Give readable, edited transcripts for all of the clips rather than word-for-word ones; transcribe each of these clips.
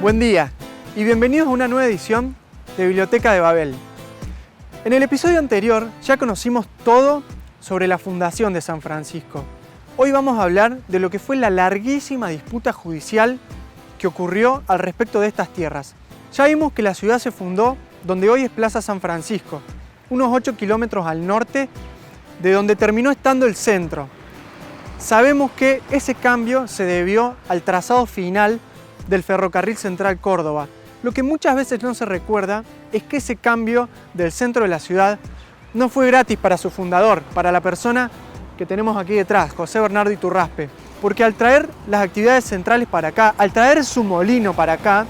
Buen día y bienvenidos a una nueva edición de Biblioteca de Babel. En el episodio anterior ya conocimos todo sobre la fundación de San Francisco. Hoy vamos a hablar de lo que fue la larguísima disputa judicial que ocurrió al respecto de estas tierras. Ya vimos que la ciudad se fundó donde hoy es Plaza San Francisco, unos 8 kilómetros al norte de donde terminó estando el centro. Sabemos que ese cambio se debió al trazado final del Ferrocarril Central Córdoba. Lo que muchas veces no se recuerda es que ese cambio del centro de la ciudad no fue gratis para su fundador, para la persona que tenemos aquí detrás, José Bernardo Iturraspe, porque al traer las actividades centrales para acá, al traer su molino para acá,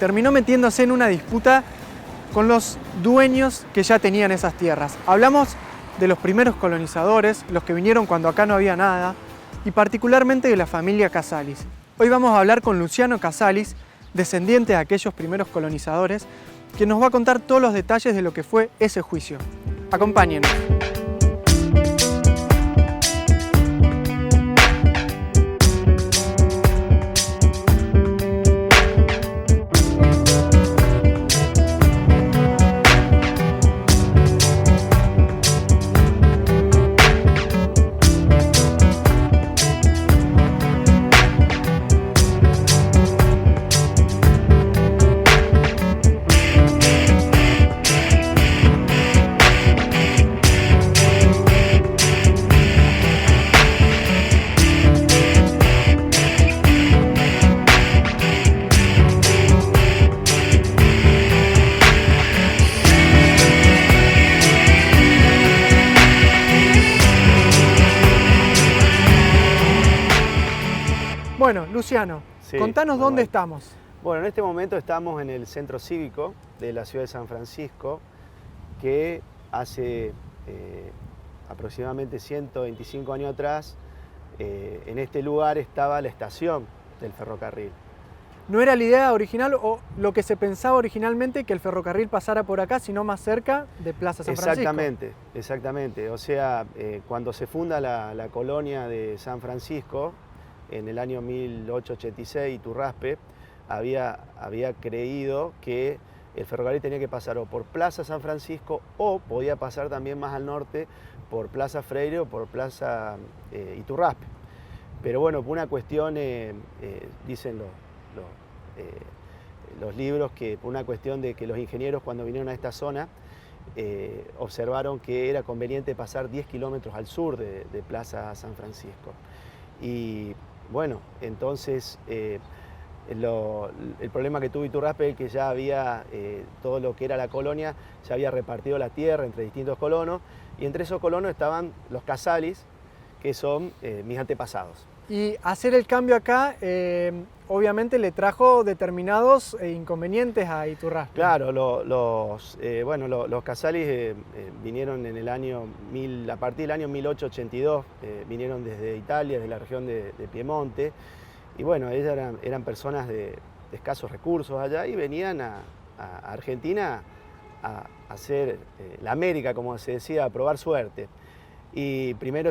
terminó metiéndose en una disputa con los dueños que ya tenían esas tierras. Hablamos de los primeros colonizadores, los que vinieron cuando acá no había nada, y particularmente de la familia Casalis. Hoy vamos a hablar con Luciano Casalis, descendiente de aquellos primeros colonizadores, que nos va a contar todos los detalles de lo que fue ese juicio. Acompáñenos. Bueno, Luciano, Sí, contanos dónde estamos. Bueno, en este momento estamos en el centro cívico de la ciudad de San Francisco, que hace aproximadamente 125 años atrás, en este lugar estaba la estación del ferrocarril. ¿No era la idea original o lo que se pensaba originalmente que el ferrocarril pasara por acá, sino más cerca de Plaza San Francisco? Exactamente. O sea, cuando se funda la colonia de San Francisco, en el año 1886, Iturraspe había creído que el ferrocarril tenía que pasar o por Plaza San Francisco o podía pasar también más al norte por Plaza Freire o por Plaza Iturraspe. Pero bueno, por una cuestión, dicen los libros, que por una cuestión de que los ingenieros cuando vinieron a esta zona observaron que era conveniente pasar 10 kilómetros al sur de Plaza San Francisco. Y bueno, entonces el problema que tuvo Iturraspe es que ya había todo lo que era la colonia, ya había repartido la tierra entre distintos colonos, y entre esos colonos estaban los Casalis, que son mis antepasados. Y hacer el cambio acá, obviamente le trajo determinados inconvenientes a Iturraspe. Claro, los Casalis vinieron en el año a partir del año 1882, vinieron desde Italia, desde la región de Piemonte, y bueno, ellas eran personas de escasos recursos allá y venían a Argentina a hacer la América, como se decía, a probar suerte. Y primero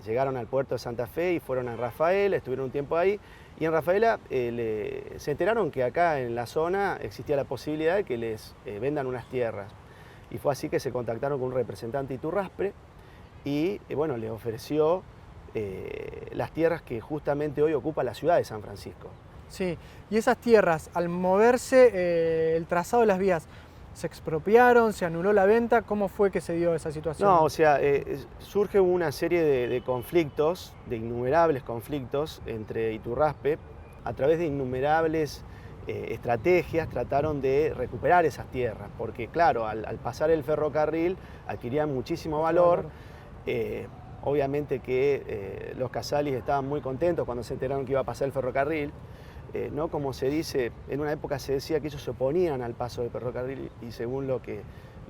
llegaron al puerto de Santa Fe y fueron a Rafaela, estuvieron un tiempo ahí, y en Rafaela se enteraron que acá en la zona existía la posibilidad de que les vendan unas tierras. Y fue así que se contactaron con un representante Iturraspe y bueno, le ofreció las tierras que justamente hoy ocupa la ciudad de San Francisco. Sí, y esas tierras, al moverse el trazado de las vías, ¿se expropiaron? ¿Se anuló la venta? ¿Cómo fue que se dio esa situación? No, o sea, surge una serie de conflictos, de innumerables conflictos entre Iturraspe. A través de innumerables estrategias trataron de recuperar esas tierras, porque claro, al pasar el ferrocarril adquirían muchísimo valor. Obviamente que los Casalis estaban muy contentos cuando se enteraron que iba a pasar el ferrocarril. ¿No? Como se dice, en una época se decía que ellos se oponían al paso del ferrocarril y según lo que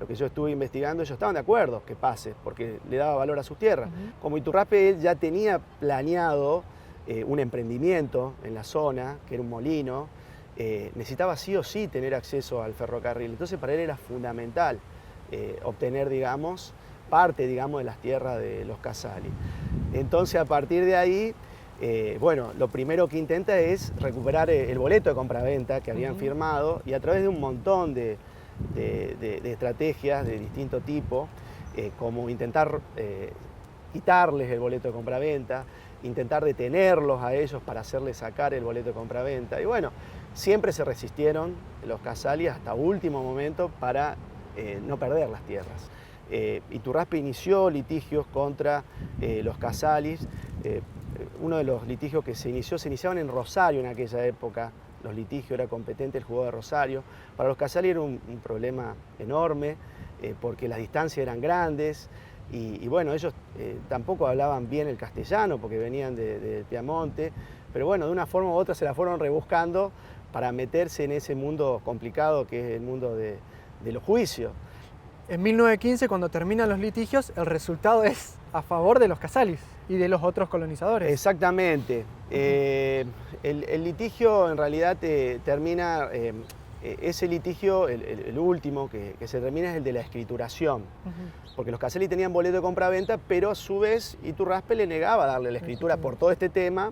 yo estuve investigando, ellos estaban de acuerdo que pase, porque le daba valor a sus tierras. Como Iturraspe, él ya tenía planeado un emprendimiento en la zona, que era un molino, necesitaba sí o sí tener acceso al ferrocarril. Entonces para él era fundamental obtener, digamos, parte, digamos, de las tierras de los Casalis. Entonces a partir de ahí Bueno, lo primero que intenta es recuperar el boleto de compraventa que habían firmado, y a través de un montón de estrategias de distinto tipo, como intentar quitarles el boleto de compraventa, intentar detenerlos a ellos para hacerles sacar el boleto de compraventa. Y bueno, siempre se resistieron los Casali hasta último momento para no perder las tierras. Iturraspe inició litigios contra los Casalis. Uno de los litigios que se iniciaban en Rosario en aquella época. Los litigios, era competente el juzgado de Rosario. Para los Casali era un problema enorme, porque las distancias eran grandes, y bueno, ellos tampoco hablaban bien el castellano porque venían de Piamonte, pero bueno, de una forma u otra se la fueron rebuscando para meterse en ese mundo complicado que es el mundo de los juicios. En 1915, cuando terminan los litigios, el resultado es a favor de los Casalis y de los otros colonizadores. Exactamente. El litigio en realidad termina, ese litigio, el último que se termina es el de la escrituración. Porque los Casali tenían boleto de compraventa, pero a su vez Iturraspe le negaba darle la escritura por todo este tema,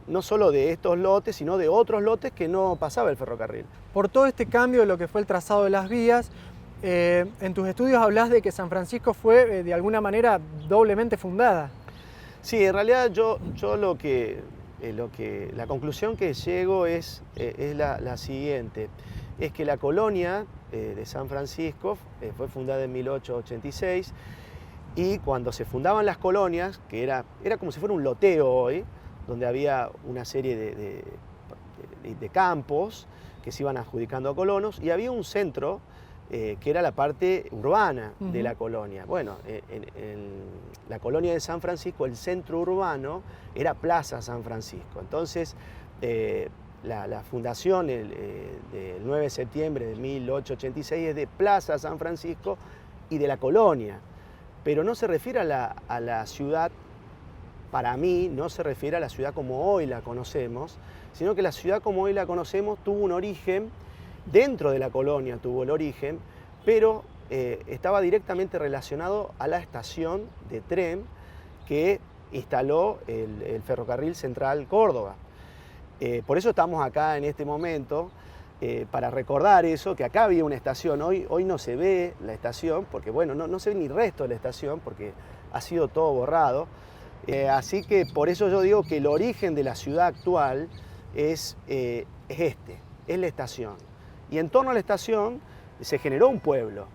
no solo de estos lotes, sino de otros lotes que no pasaba el ferrocarril. Por todo este cambio de lo que fue el trazado de las vías, en tus estudios hablas de que San Francisco fue de alguna manera doblemente fundada. Sí, en realidad yo la conclusión que llego es la siguiente, es que la colonia de San Francisco fue fundada en 1886, y cuando se fundaban las colonias, que era como si fuera un loteo hoy, donde había una serie de campos que se iban adjudicando a colonos, y había un centro que era la parte urbana de la colonia. Bueno, en la colonia de San Francisco, el centro urbano era Plaza San Francisco. Entonces, la fundación del 9 de septiembre de 1886 es de Plaza San Francisco y de la colonia, pero no se refiere a la ciudad, para mí, no se refiere a la ciudad como hoy la conocemos, sino que la ciudad como hoy la conocemos tuvo un origen. Dentro de la colonia tuvo el origen, pero estaba directamente relacionado a la estación de tren que instaló el Ferrocarril Central Córdoba. Por eso estamos acá en este momento, para recordar eso, que acá había una estación. Hoy no se ve la estación, porque bueno, no se ve ni resto de la estación, porque ha sido todo borrado. Así que por eso yo digo que el origen de la ciudad actual es la estación. Y en torno a la estación se generó un pueblo.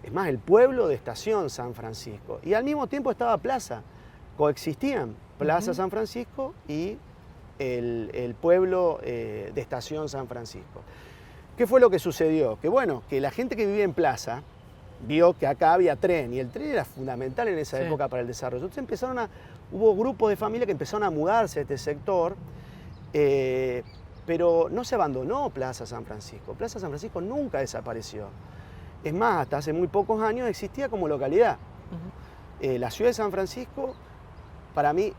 Es más, el pueblo de Estación San Francisco. Y al mismo tiempo estaba Plaza. Coexistían Plaza San Francisco y el pueblo de Estación San Francisco. ¿Qué fue lo que sucedió? Que bueno, que la gente que vivía en Plaza vio que acá había tren, y el tren era fundamental en esa época para el desarrollo. Entonces hubo grupos de familia que empezaron a mudarse a este sector, pero no se abandonó Plaza San Francisco. Plaza San Francisco nunca desapareció. Es más, hasta hace muy pocos años existía como localidad. La ciudad de San Francisco, para mí,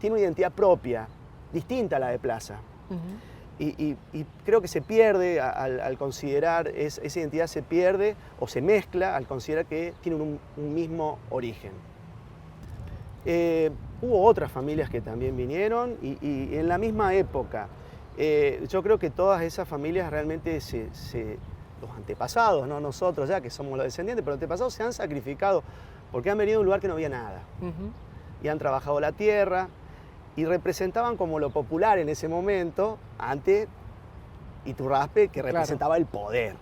tiene una identidad propia, distinta a la de Plaza. Y creo que se pierde al considerar, esa identidad se pierde o se mezcla al considerar que tienen un mismo origen. Hubo otras familias que también vinieron y en la misma época. Yo creo que todas esas familias realmente, los antepasados, no nosotros ya que somos los descendientes, pero los antepasados se han sacrificado porque han venido a un lugar que no había nada. Y han trabajado la tierra y representaban como lo popular en ese momento ante Iturraspe, que representaba el poder,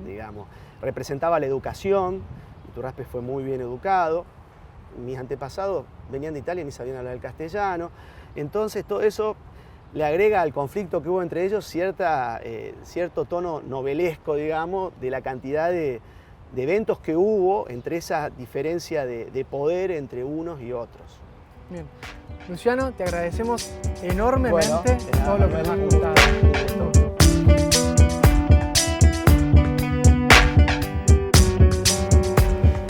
digamos. Representaba la educación. Iturraspe fue muy bien educado. Mis antepasados venían de Italia y ni sabían hablar el castellano. Entonces todo eso le agrega al conflicto que hubo entre ellos cierto tono novelesco, digamos, de la cantidad de eventos que hubo entre esa diferencia de poder entre unos y otros. Bien. Luciano, te agradecemos enormemente todo lo que nos has contado.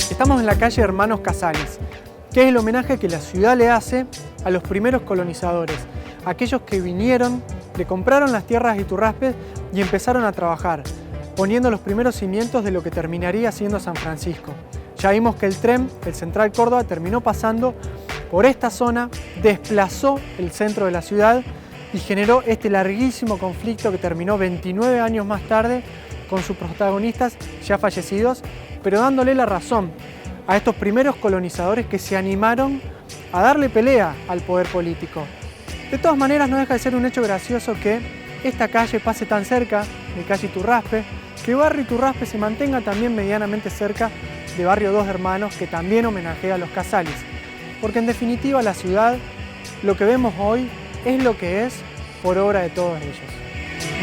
Estamos en la calle Hermanos Casalis, que es el homenaje que la ciudad le hace a los primeros colonizadores, aquellos que vinieron, le compraron las tierras a Iturraspe y empezaron a trabajar, poniendo los primeros cimientos de lo que terminaría siendo San Francisco. Ya vimos que el tren, el Central Córdoba, terminó pasando por esta zona, desplazó el centro de la ciudad y generó este larguísimo conflicto que terminó 29 años más tarde con sus protagonistas ya fallecidos, pero dándole la razón a estos primeros colonizadores que se animaron a darle pelea al poder político. De todas maneras, no deja de ser un hecho gracioso que esta calle pase tan cerca de calle Iturraspe, que barrio Iturraspe se mantenga también medianamente cerca de barrio Dos Hermanos, que también homenajea a los Casales. Porque en definitiva la ciudad, lo que vemos hoy, es lo que es por obra de todos ellos.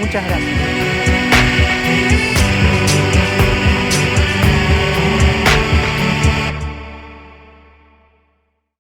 Muchas gracias.